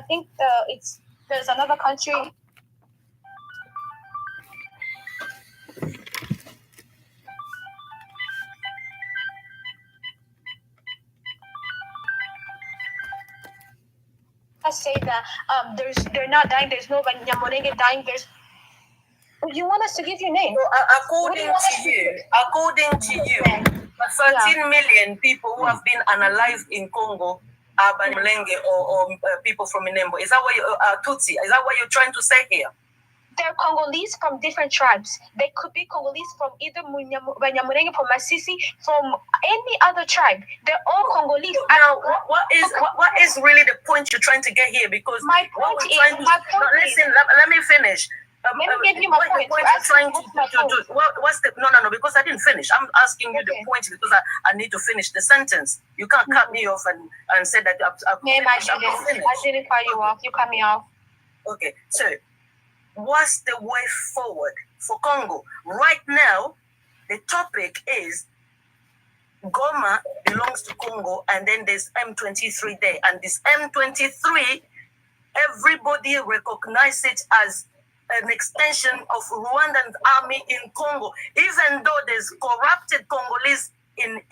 think there's another country. I say that they're not dying. There's no Banyamulenge dying. You want us to give you names? So, according to you, 13 million people who have been analyzed in Congo are Banyamulenge or people from Minembo. Is that what you Tutsi? Is that what you're trying to say here? They're Congolese from different tribes. They could be Congolese from either Banyamulenge, from Masisi, from any other tribe. They're all Congolese. Now, what is really the point you're trying to get here? Because my point is, listen, let me finish. Let me give you my point. What's the no, because I didn't finish. I'm asking you the point because I need to finish the sentence. You can't cut me off and say that I've finished. I didn't cut you off. You cut me off. Okay, so what's the way forward for Congo? Right now, the topic is Goma belongs to Congo, and then there's M23 there. And this M23, everybody recognizes it as an extension of Rwandan army in Congo, even though there's corrupted Congolese in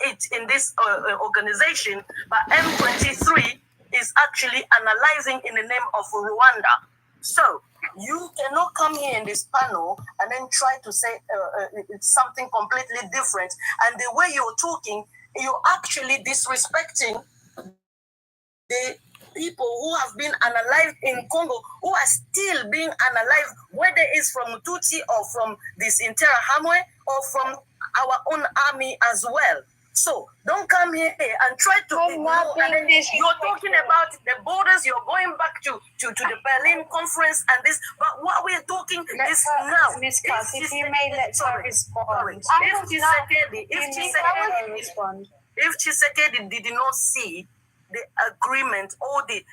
this organization, but M23 is actually analyzing in the name of Rwanda. So you cannot come here in this panel and then try to say it's something completely different. And the way you're talking, you're actually disrespecting the people who have been analyzed in Congo, who are still being analyzed, whether it's from Tutsi or from this Interahamwe or from our own army as well. So don't come here and try to ignore. And then you're talking about the borders. You're going back to the Berlin conference and this. But what we're talking is now. Miss Cass, if you may let her respond. If Tshisekedi did not see the agreement or the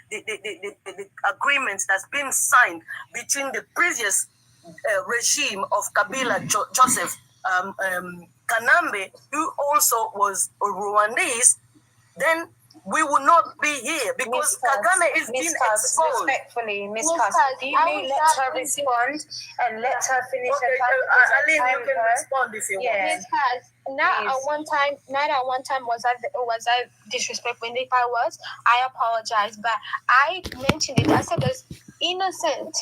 agreement that's been signed between the previous regime of Kabila Joseph Kanambe, who also was a Rwandese, then we will not be here because Kagame is being exposed. Respectfully, Miss Cass, you may let her respond and let her finish her time. Aline, you can respond if you want. Miss Cass, not at one time was I disrespectful. And if I was, I apologize. But I mentioned it. I said there's innocent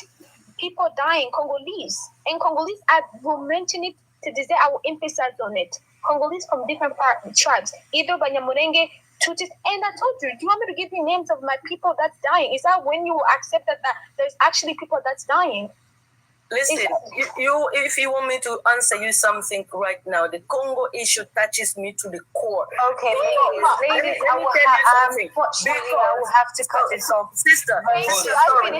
people dying, Congolese. And Congolese, I will mention it to this day. I will emphasize on it. Congolese from different tribes, either Banyamulenge, Tutsis, and I told you, do you want me to give you names of my people that's dying? Is that when you accept that there's actually people that's dying? Listen, if you want me to answer you something right now, the Congo issue touches me to the core. Okay, ladies, I will have to cut this off. Sister, let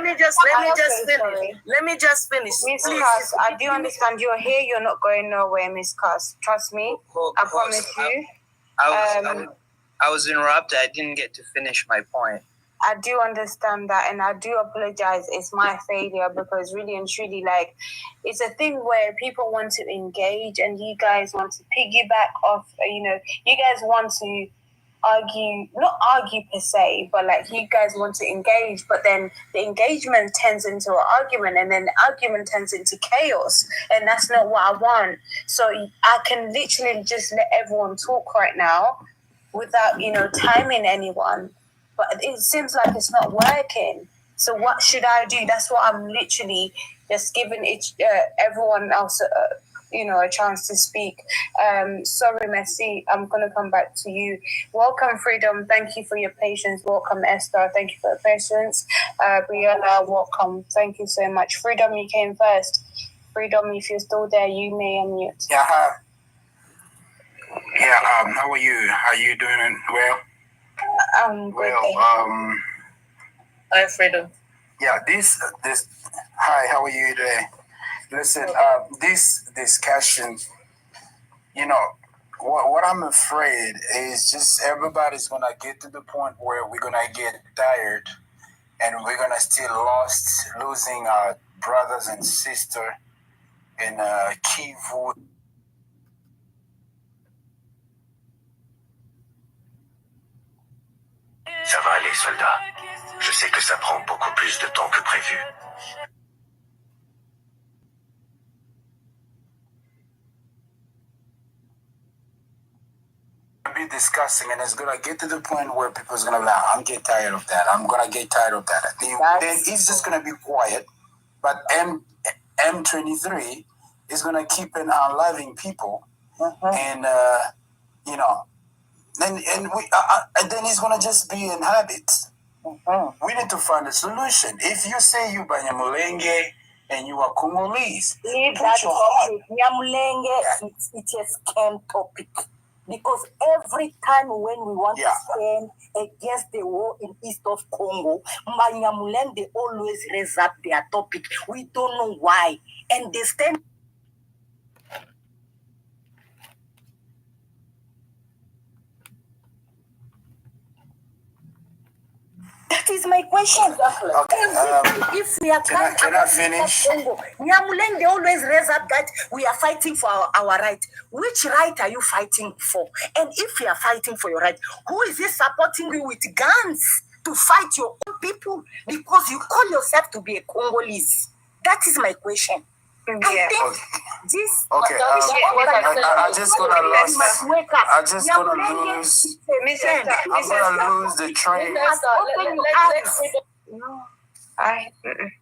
me just finish. Miss Cass, I do understand you're here. You're not going nowhere, Miss Cass. Trust me. I promise you. I was interrupted. I didn't get to finish my point. I do understand that, and I do apologize. It's my failure because really and truly, like, it's a thing where people want to engage and you guys want to piggyback off, you guys want to not argue per se, but like you guys want to engage, but then the engagement turns into an argument and then the argument turns into chaos, and that's not what I want. So I can literally just let everyone talk right now without, timing anyone. But it seems like it's not working. So what should I do? That's what I'm literally just giving everyone else, a chance to speak. Sorry, Messi. I'm going to come back to you. Welcome, Freedom. Thank you for your patience. Welcome, Esther. Thank you for your patience. Brianna, welcome. Thank you so much. Freedom, you came first. Freedom, if you're still there, you may unmute. Yeah. How are you? Are you doing well? Good. Well, Hi, Freedom. Yeah, this. Hi, how are you today? Listen, this discussion, what I'm afraid is just everybody's gonna get to the point where we're gonna get tired, and we're gonna still losing our brothers and sisters in Kivu. Ça va les soldats. Je sais que ça prend beaucoup plus de temps que prévu. Be discussing, and it's gonna get to the point where people's gonna be like, I'm getting tired of that. I'm gonna get tired of that. Then it's just gonna be quiet. But M23 is gonna keep on loving people, and you know, and then it's gonna just be in habits. We need to find a solution. If you say you Banyamulenge and you are Congolese, leave that topic. Nyamulenge, it's a scam topic. Because every time when we want to stand against the war in east of Congo, Banyamulenge, they always raise up their topic. We don't know why. And they stand. That is my question. Okay. If we are can I finish? Nyamulenge, they always raise up that we are fighting for our right. Which right are you fighting for? And if you are fighting for your right, who is this supporting you with guns to fight your own people? Because you call yourself to be a Congolese. That is my question. Yeah. I think this. Okay. I just gonna lose. I just gonna lose. I'm gonna lose the train.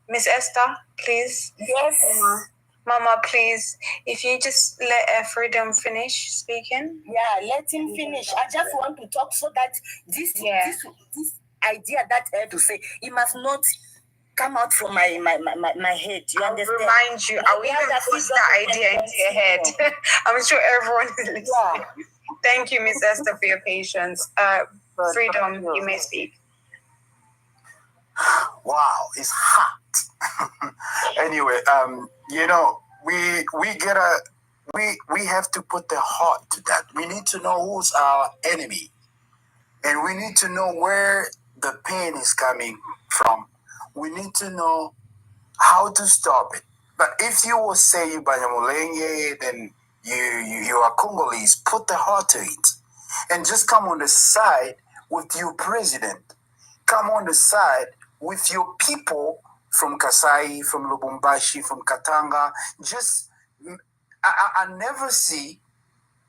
Miss Esther, please. Yes. Mama, please. If you just let Freedom finish speaking. Yeah, let him finish. I just want to talk so that this idea that I have to say, it must not come out from my head. You understand? Remind you, I will even push that idea into your head. I'm sure everyone is listening. Yeah. Thank you, Miss Esther, for your patience. Freedom, you may speak. Wow, it's hot. Anyway, you know, we have to put the heart to that. We need to know who's our enemy, and we need to know where the pain is coming from. We need to know how to stop it. But if you will say you Banyamulenge, then you are Congolese, put the heart to it. And just come on the side with your president. Come on the side with your people from Kasai, from Lubumbashi, from Katanga. Just, I never see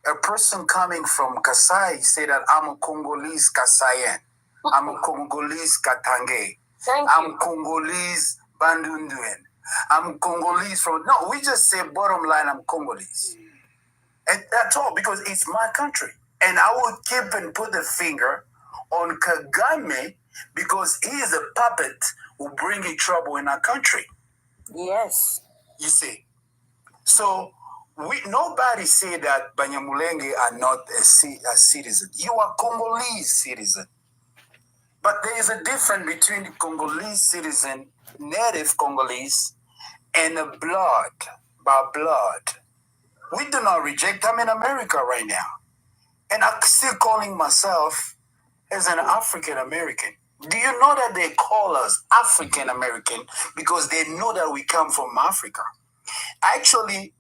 a person coming from Kasai say that I'm a Congolese Kasayan. I'm a Congolese Katange. I'm Congolese Bandunduan. I'm Congolese from... No, we just say bottom line, I'm Congolese. And that's all, because it's my country. And I will keep and put the finger on Kagame because he is a puppet who bringing trouble in our country. Yes. You see. So nobody say that Banyamulenge are not a citizen. You are Congolese citizen. But there is a difference between the Congolese citizen, native Congolese, and a blood, by blood. We do not reject. I'm in America right now. And I'm still calling myself as an African American. Do you know that they call us African American because they know that we come from Africa? Actually,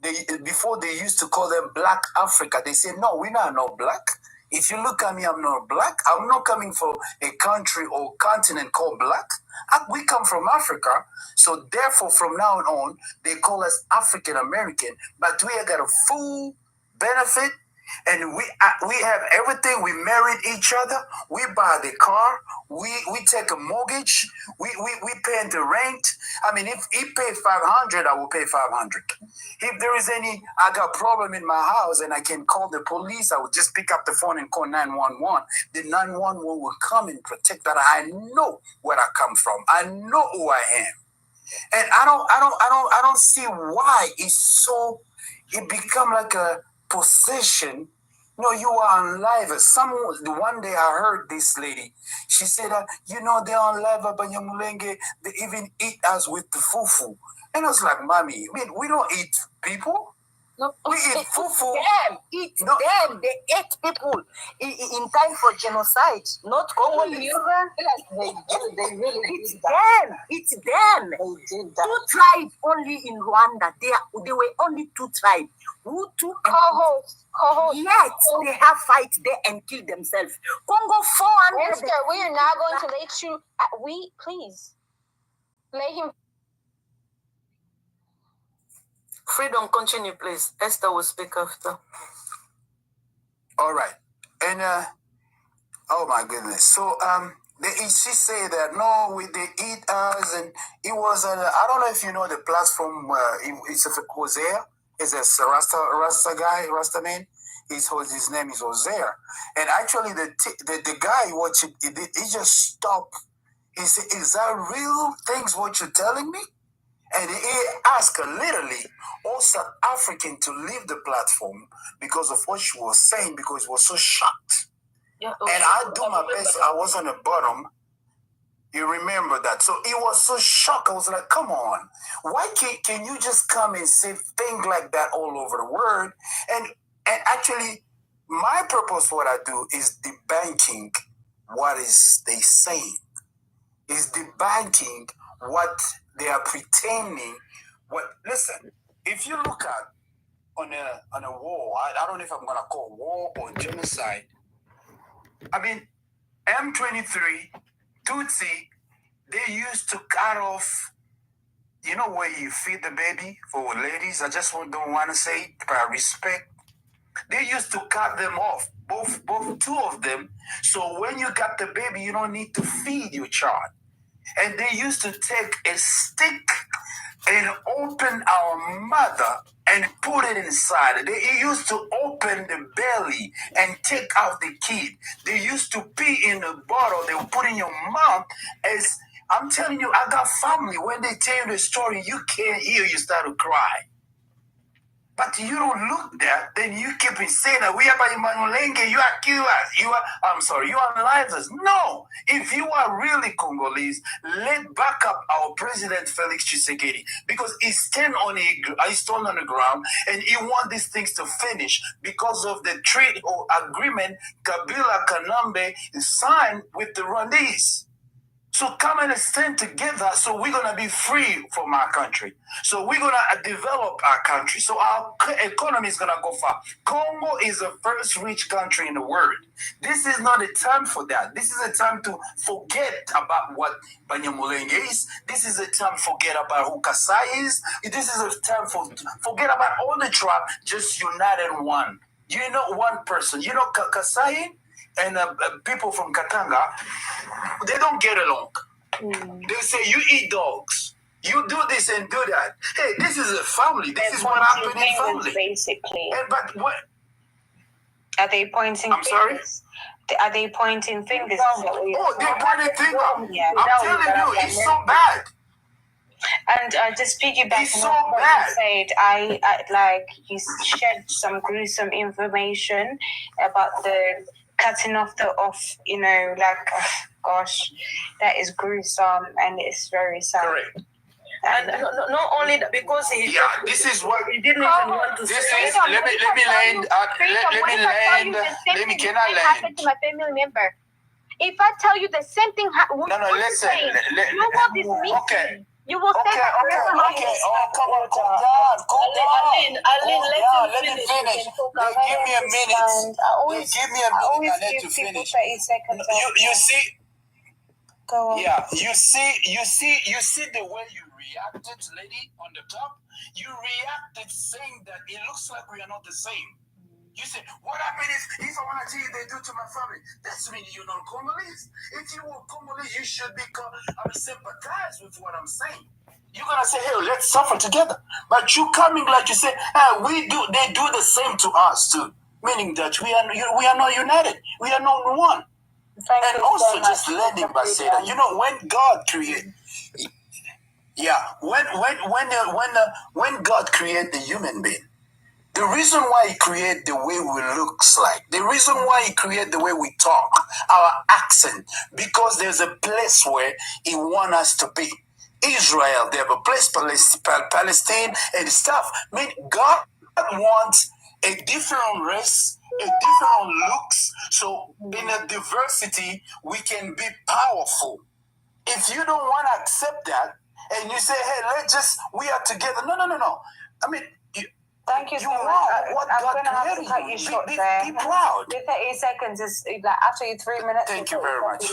before they used to call them Black Africa, they said, no, we're not no black. If you look at me, I'm not black. I'm not coming from a country or continent called black. We come from Africa. So therefore, from now on, they call us African American. But we have got a full benefit. And we have everything. We married each other. We buy the car. We take a mortgage. We pay the rent. I mean, if he pay 500, I will pay 500. If there is I got a problem in my house and I can call the police, I will just pick up the phone and call 911. The 911 will come and protect that. I know where I come from. I know who I am. And I don't see why it become like a possession. No, you are on live. One day I heard this lady. She said, they're on live at Banyamulenge. They even eat us with the fufu. And I was like, Mommy, we don't eat people. We eat fufu. Them. They ate people in time for genocide, not Congolese. They really it's did that. Them. It's them. They did that. 2 tribes only in Rwanda. They were only 2 tribes. Hutu and Co-host. Yet they have fight there and kill themselves. Congo 400. Esther, we are not going to let you. Please let him. Freedom, continue, please. Esther will speak after. All right. And, oh my goodness. So, she said that, no, they eat us, and it was, I don't know if you know the platform, it's Hosea, it's a Rasta guy, Rasta man. His name is Hosea. And actually, the guy watching, he just stopped. He said, is that real things what you're telling me? And he asked literally all South African to leave the platform because of what she was saying, because he was so shocked. Yeah, okay. And I do my best. I was on the bottom. You remember that. So he was so shocked. I was like, come on. Why can you just come and say things like that all over the world? And actually, my purpose, what I do, is debunking what is they saying. Is debunking what they are pretending. Listen, if you look at on a war, I don't know if I'm gonna call war or genocide. I mean, M23, Tutsi, they used to cut off. You know where you feed the baby for ladies? I just don't want to say it by respect. They used to cut them off, both 2 of them. So when you got the baby, you don't need to feed your child. And they used to take a stick and open our mother and put it inside. They used to open the belly and take out the kid. They used to pee in a bottle. They would put in your mouth. As I'm telling you, I got family. When they tell you the story, you can't hear. You start to cry. But you don't look there, then you keep saying that we are BANYAMULENGE, you are killers, you are liars. No, if you are really Congolese, let back up our President Felix Tshisekedi, because he stand on the ground and he want these things to finish because of the trade or agreement Kabila Kanambe signed with the Rwandese. So come and stand together so we're going to be free from our country. So we're going to develop our country. So our economy is going to go far. Congo is the first rich country in the world. This is not a time for that. This is a time to forget about what BANYAMULENGE is. This is a time to forget about who Kasai is. This is a time for forget about all the tribe, just united in one. You know one person. You know Kasai and people from Katanga, they don't get along. They say, you eat dogs. You do this and do that. Hey, this is a family. This is what happened in family. Basically. But what? Are they pointing I'm fingers? Sorry? Are they pointing fingers? Oh, they're pointing fingers. Yeah. I'm telling you, it's so bad. And just piggybacking on what you said, I like you shared some gruesome information about the cutting off gosh, that is gruesome and it's very sad. Correct. And not only that, because this is what he didn't even want to say. Let me land. Can I land? Happened to my family member. If I tell you the same thing, listen. You will dismiss me. You will say that. Okay. Oh, come on, calm down. Aline, let me finish. Give me a minute. Give me a minute. I need to finish. 30 seconds. You see. Go on. Yeah, you see the way you reacted, lady, on the top. You reacted saying that it looks like we are not the same. You said, what happened if I want to tell you they do to my family? That's mean you're not Congolese. If you were Congolese, you should sympathize with what I'm saying. You're gonna say, hey, let's suffer together. But you coming like you say, they do the same to us too. Meaning that we are not united. We are not one. And also just landing by saying that, when God created, when God created the human being, the reason why he created the way we looks like, the reason why he created the way we talk, our accent, because there's a place where he wants us to be. Israel, they have a place, Palestine and stuff. I mean, God want a different race, a different looks. So in a diversity, we can be powerful. If you don't want to accept that, and you say, hey, we are together. No. I mean, thank you so much. I'm going to have to cut you short there. Be proud. The 30 seconds is like after your 3 minutes. Thank you very much.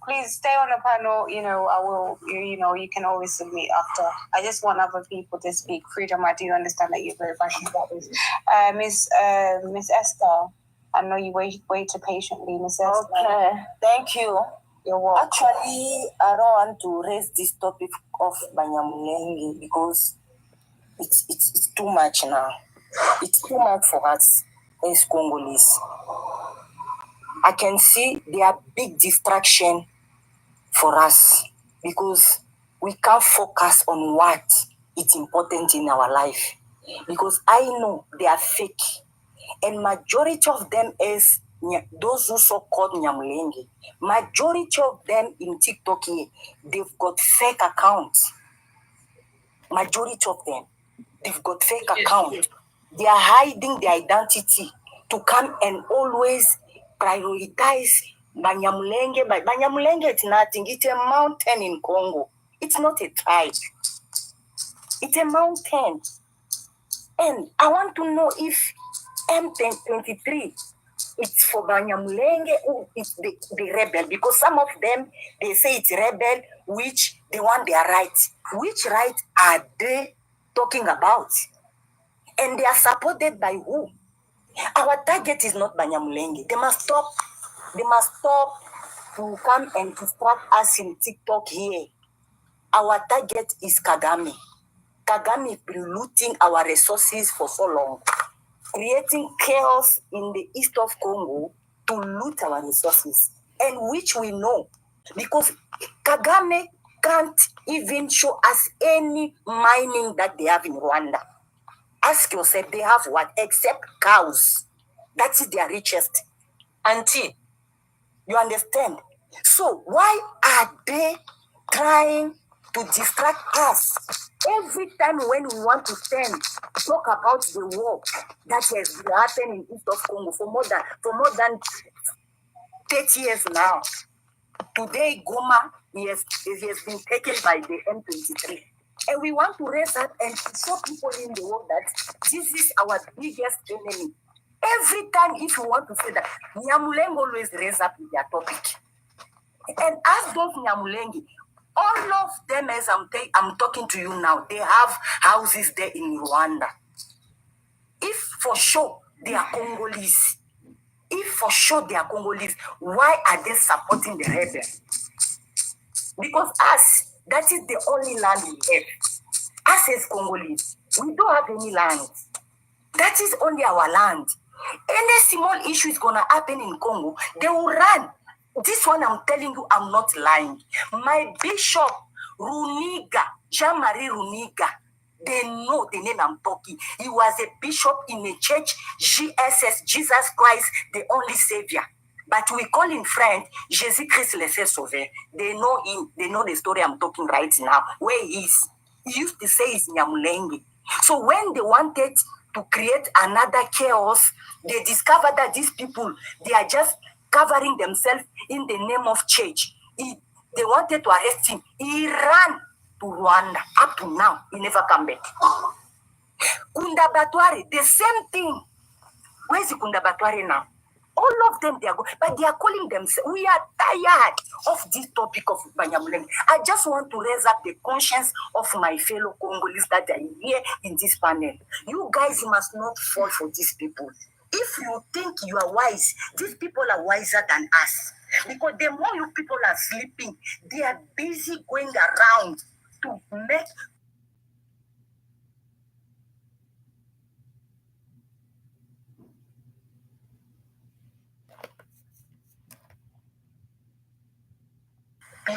Please stay on the panel. I will, you can always submit after. I just want other people to speak. Freedom, I do understand that you're very passionate about this. Miss Esther, I know you waited patiently, Miss Esther. Okay, thank you. You're welcome. Actually, I don't want to raise this topic of BANYAMULENGE because it's too much now. It's too much for us as Congolese. I can see there are big distraction for us because we can't focus on what is important in our life. Because I know they are fake. And majority of them is those who so-called Nyamulenge. Majority of them in TikTok here, they've got fake accounts. Majority of them. They've got fake accounts. They are hiding their identity to come and always prioritize BANYAMULENGE. But BANYAMULENGE is nothing. It's a mountain in Congo. It's not a tribe. It's a mountain. And I want to know if M23 it's for BANYAMULENGE or it's the rebel. Because some of them, they say it's rebel, which they want their rights. Which rights are they talking about? And they are supported by who? Our target is not BANYAMULENGE. They must stop to come and distract us in TikTok here. Our target is Kagame. Kagame has been looting our resources for so long, creating chaos in the east of Congo to loot our resources, and which we know because Kagame can't even show us any mining that they have in Rwanda. Ask yourself, they have what? Except cows. That is their richest. Auntie, you understand? So why are they trying to distract us? Every time when we want to talk about the war that has happened in east of Congo for more than 30 years now. Today, Goma has been taken by the M23. And we want to raise up and show people in the world that this is our biggest enemy. Every time, if you want to say that, Nyamulenge always raise up with their topic. And as those Nyamulenge, all of them, as I'm talking to you now, they have houses there in Rwanda. If for sure they are Congolese, why are they supporting the rebels? Because us, that is the only land we have. Us as Congolese, we don't have any land. That is only our land. Any small issue is going to happen in Congo, they will run. This one I'm telling you, I'm not lying. My bishop, Runiga, Jean-Marie Runiga, they know the name I'm talking. He was a bishop in a church, GSS, Jesus Christ, the only Savior. But we call him friend, Jésus-Christ le fait sauver. They know him. They know the story I'm talking right now. Where he is. He used to say he's Nyamulenge. So when they wanted to create another chaos, they discovered that these people, they are just covering themselves in the name of church. They wanted to arrest him. He ran to Rwanda. Up to now, he never come back. Kundabatware, the same thing. Where's Kundabatware now? All of them, they are going, but they are calling themselves. We are tired of this topic of BANYAMULENGE. I just want to raise up the conscience of my fellow Congolese that are here in this panel. You guys must not fall for these people. If you think you are wise, these people are wiser than us. Because the more you people are sleeping, they are busy going around to make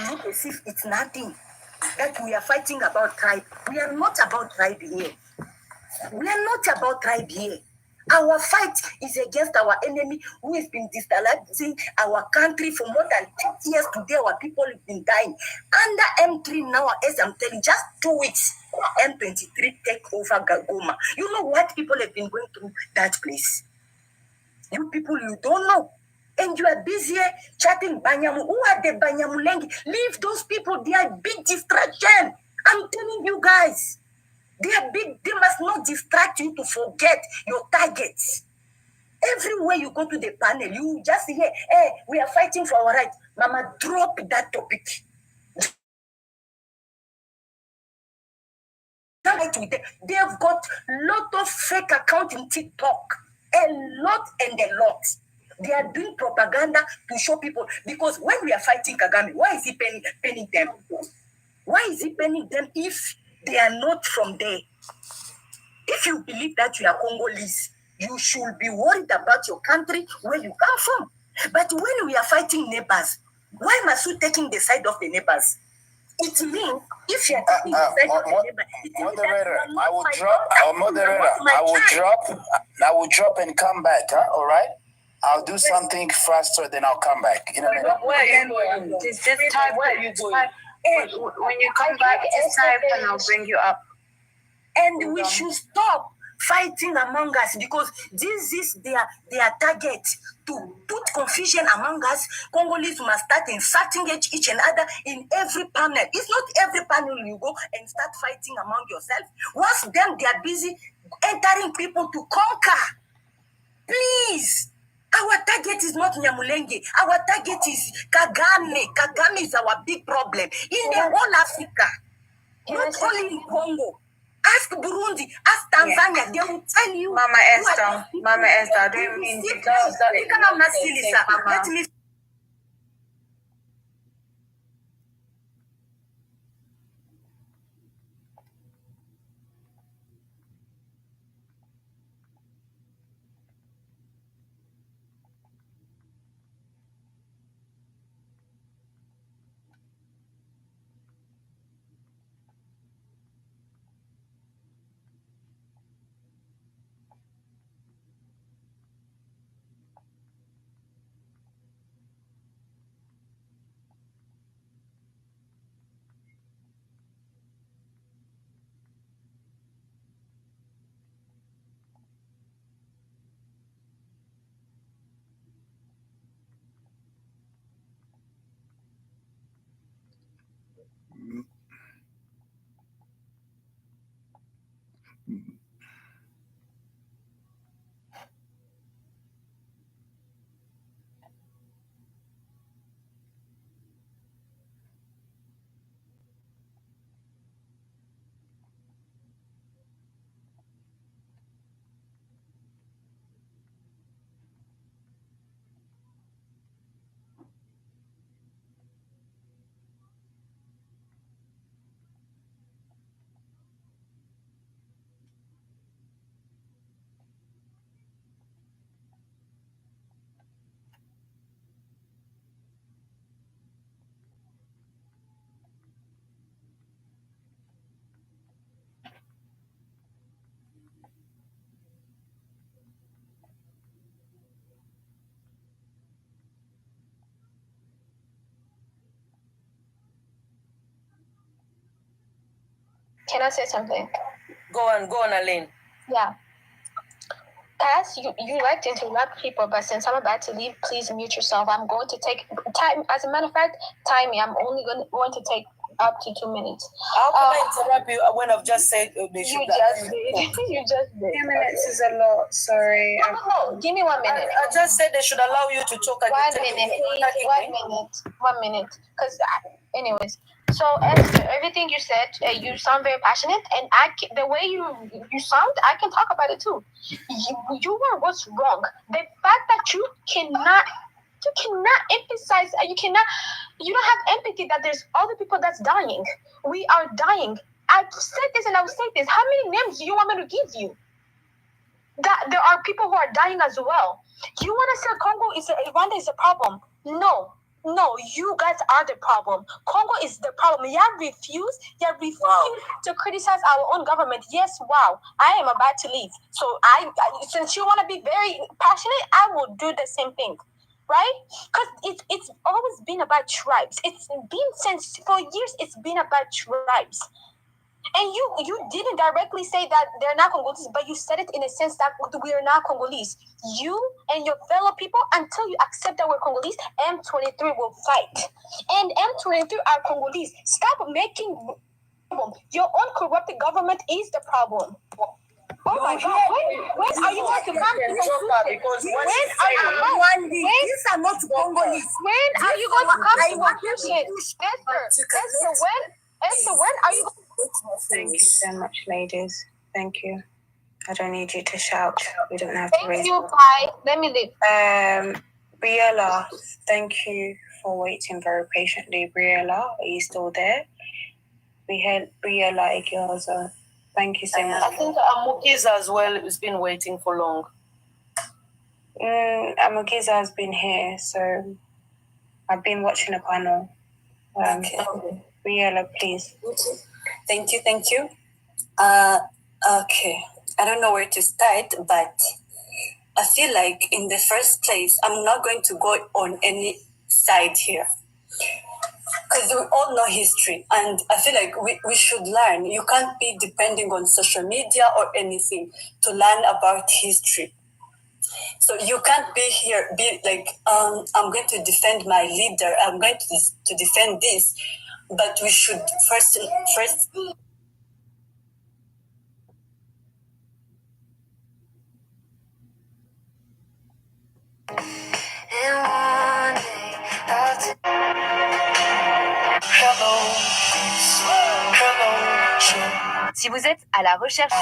look as if it's nothing. That we are fighting about tribe. We are not about tribe here. We are not about tribe here. Our fight is against our enemy who has been destabilizing our country for more than 10 years. Today, our people have been dying. Under M3 now, as I'm telling you, just 2 weeks, M23 take over Goma. You know what people have been going through that place? You people, you don't know. And you are busy chatting Banyamu. Who are the Banyamulenge? Leave those people. They are big distraction. I'm telling you guys. They are big. They must not distract you to forget your targets. Everywhere you go to the panel, you just hear, hey, we are fighting for our rights. Mama, drop that topic. They have got a lot of fake accounts in TikTok. A lot and a lot. They are doing propaganda to show people. Because when we are fighting Kagame, why is he penning them? Why is he penning them if they are not from there? If you believe that you are Congolese, you should be worried about your country, where you come from. But when we are fighting neighbors, why must you taking the side of the neighbors? It means if you are taking the side of the neighbor, moderator, I will drop and come back, huh? All right? I'll do something faster, then I'll come back in a minute. Where are you going? Just type where you going. When you come back, just type and I'll bring you up. And we should stop fighting among us because this is their target, to put confusion among us. Congolese must start insulting each and other in every panel. It's not every panel you go and start fighting among yourself. Once them, they are busy entering people to conquer. Please. Our target is not Nyamulenge. Our target is Kagame. Kagame is our big problem in the whole Africa, not only in Congo. Ask Burundi, ask Tanzania, they will tell you. Mama Esther, I don't mean let me. Can I say something? Go on, Aline. Yeah. Cass, you like to interrupt people, but since I'm about to leave, please mute yourself. I'm going to take time. As a matter of fact, time me. I'm only going to take up to 2 minutes. How can I interrupt you when I've just said they should? You just did. 2 minutes is a lot. Sorry. No. Give me 1 minute. I just said they should allow you to talk. 1 minute, please. 1 minute. Because, anyways. So, Esther, everything you said, you sound very passionate, and the way you sound, I can talk about it too. You were what's wrong. The fact that you cannot emphasize, you don't have empathy that there's other people that's dying. We are dying. I've said this and I will say this. How many names do you want me to give you? That there are people who are dying as well. You want to say Rwanda is a problem? No, you guys are the problem. Congo is the problem. You refuse to criticize our own government. Yes, wow. I am about to leave. So since you want to be very passionate, I will do the same thing. Right? Because it's always been about tribes. It's been for years, it's been about tribes. And you didn't directly say that they're not Congolese, but you said it in a sense that we are not Congolese. You and your fellow people, until you accept that we're Congolese, M23 will fight. And M23 are Congolese. Stop making your own corrupted government is the problem. Oh my God! When are you going to come to conclusion? When are you going? These are not Congolese. When are you going to come to conclusion? Esther, when are you? Thank you so much, ladies. Thank you. I don't need you to shout. We don't have to raise. Thank you. Bye. Let me leave. Briella, thank you for waiting very patiently. Briella, are you still there? We had Briella Igioza. Thank you so much. I think Amukiza as well has been waiting for long. Amukiza has been here, so I've been watching a panel. Okay. Briella, please. Thank you. Okay. I don't know where to start, but I feel like in the first place, I'm not going to go on any side here. Because we all know history, and I feel like we should learn. You can't be depending on social media or anything to learn about history. So you can't be here, be like, I'm going to defend my leader, I'm going to defend this, but we should first. Si vous êtes à la recherche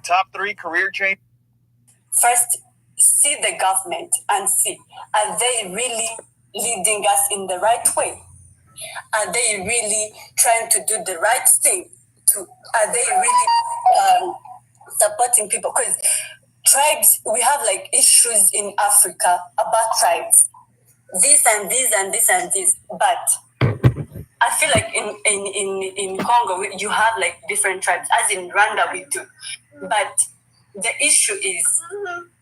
top 3 career change. First, see the government and see, are they really leading us in the right way? Are they really trying to do the right thing? Are they really supporting people? Because tribes, we have like issues in Africa about tribes. This and this and this and this. But I feel like in Congo, you have like different tribes, as in Rwanda we do. But the issue is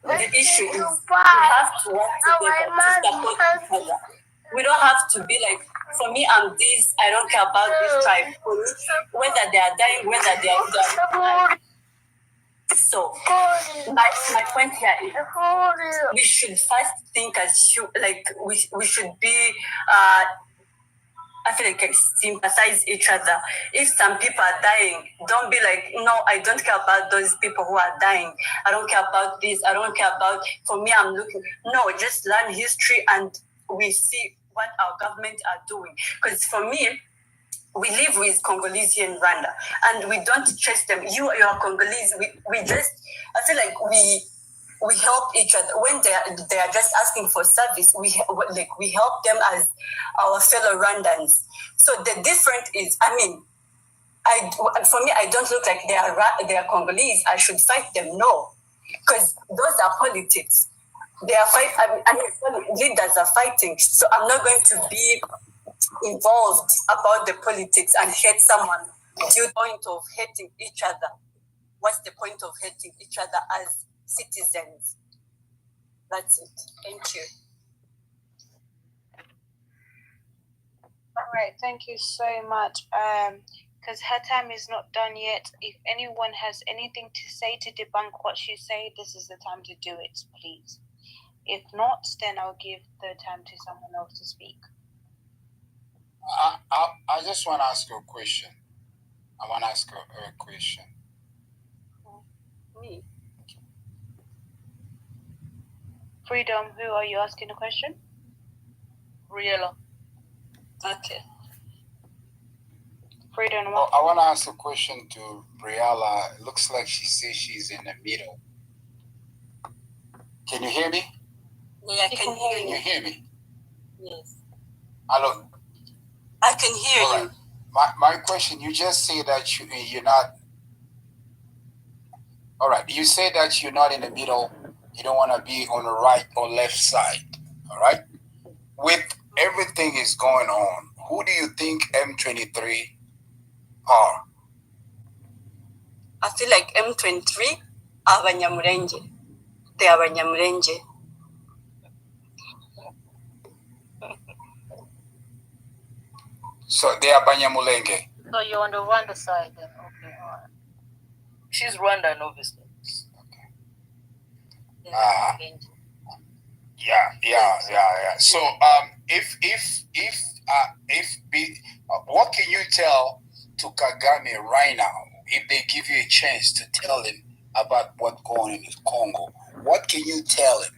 we have to work together to support each other. We don't have to be like, for me, I'm this, I don't care about this tribe. For me, whether they are dying, whether they are dying. So, my point here is we should first think as we should be, I feel like sympathize each other. If some people are dying, don't be like, no, I don't care about those people who are dying. I don't care about this. I don't care about, for me, I'm looking. No, just learn history and we see what our government are doing. Because for me, we live with Congolese in Rwanda and we don't chase them. You are Congolese. We just, I feel like we help each other when they are just asking for service. We help them as our fellow Rwandans. So the difference is, I mean, for me, I don't look like they are Congolese. I should fight them. No, because those are politics. They are leaders are fighting. So I'm not going to be involved about the politics and hate someone. Due point of hating each other. What's the point of hating each other as citizens? That's it. Thank you. All right, thank you so much. Because her time is not done yet. If anyone has anything to say to debunk what she said, this is the time to do it, please. If not, then I'll give the time to someone else to speak. I just want to ask you a question. I want to ask her a question. Me? Freedom, who are you asking a question? Briella. Okay. Freedom. Well, I want to ask a question to Briella. It looks like she says she's in the middle. Can you hear me? Yeah, I can hear you. Can you hear me? Yes. Hello. I can hear you. My question, you just say that you're not. All right. You say that you're not in the middle. You don't want to be on the right or left side. All right. With everything is going on, who do you think M23 are? I feel like M23 are BANYAMULENGE. They are BANYAMULENGE. So they are Banyamulenge. So you're on the Rwanda side then? Okay, all right. She's Rwandan, obviously. Yeah. So what can you tell to Kagame right now if they give you a chance to tell him about what's going on in Congo? What can you tell him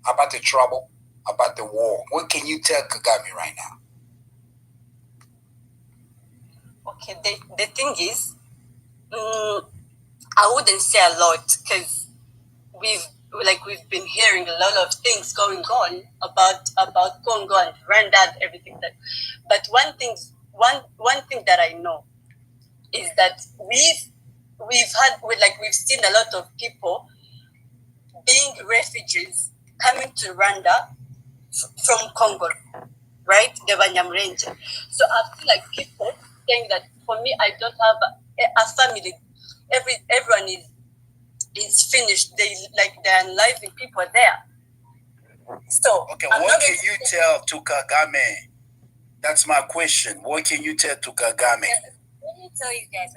about the trouble, about the war? What can you tell Kagame right now? Okay, the thing is, I wouldn't say a lot because we've been hearing a lot of things going on about Congo and Rwanda and everything that. But one thing that I know is that we've seen a lot of people being refugees coming to Rwanda from Congo, right? The BANYAMULENGE. So I feel like people saying that for me, I don't have a family. Everyone is finished. They're enlivening people there. So okay, what can you tell to Kagame? That's my question. What can you tell to Kagame? Let me tell you guys.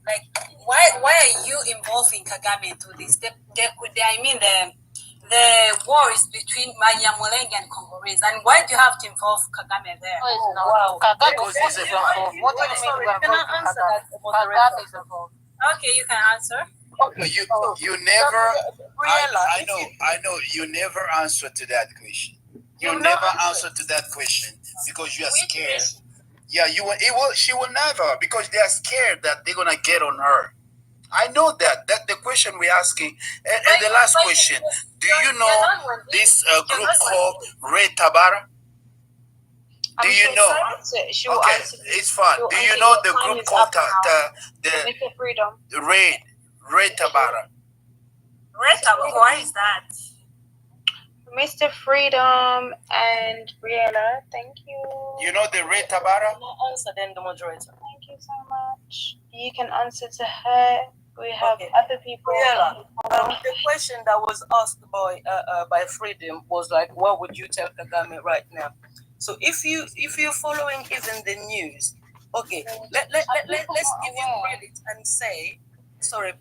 Like, why are you involving Kagame into this? The war is between BANYAMULENGE and Congolese, and why do you have to involve Kagame there? Wow. Kagame is involved. What do you mean we are involved in Kagame? Kagame is involved. Okay, you can answer. Okay. You never. I know. You never answer to that question. You never answer to that question because you are scared. Yeah, she will never, because they are scared that they're gonna get on her. I know that. That the question we're asking. And the last question: do you know this group called Red Tabara? Do you know? Okay, it's fine. Do you know the group called Mr. Freedom? the Red Tabara? Red Tabara, why is that? Mr. Freedom and Briella, thank you. You know the Red Tabara? Answer then the moderator. Thank you so much. You can answer to her. We have other people. The question that was asked by Freedom was like, what would you tell Kagame right now? So if you're following even the news, okay, let's give you credit and say, sorry,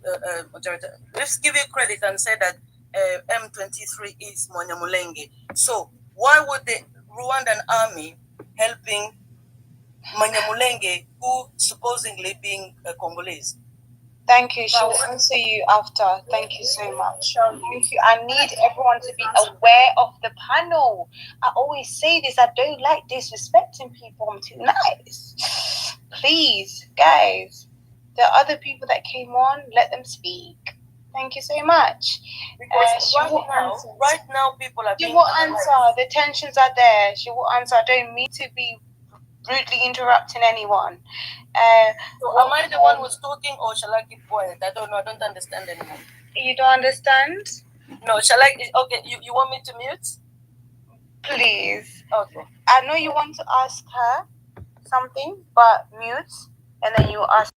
moderator, let's give you credit and say that M23 is BANYAMULENGE. So why would the Rwandan army helping BANYAMULENGE, who supposedly being Congolese? Thank you. She will answer you after. Thank you so much. Thank you. I need everyone to be aware of the panel. I always say this. I don't like disrespecting people. I'm too nice. Please, guys. There are other people that came on. Let them speak. Thank you so much. Because right now, people are being... She will answer. The tensions are there. She will answer. I don't mean to be rudely interrupting anyone. So am I the one who's talking, or shall I keep quiet? I don't know. I don't understand anymore. You don't understand? No, shall I? Okay, you want me to mute? Please. Okay. I know you want to ask her something, but mute, and then you ask.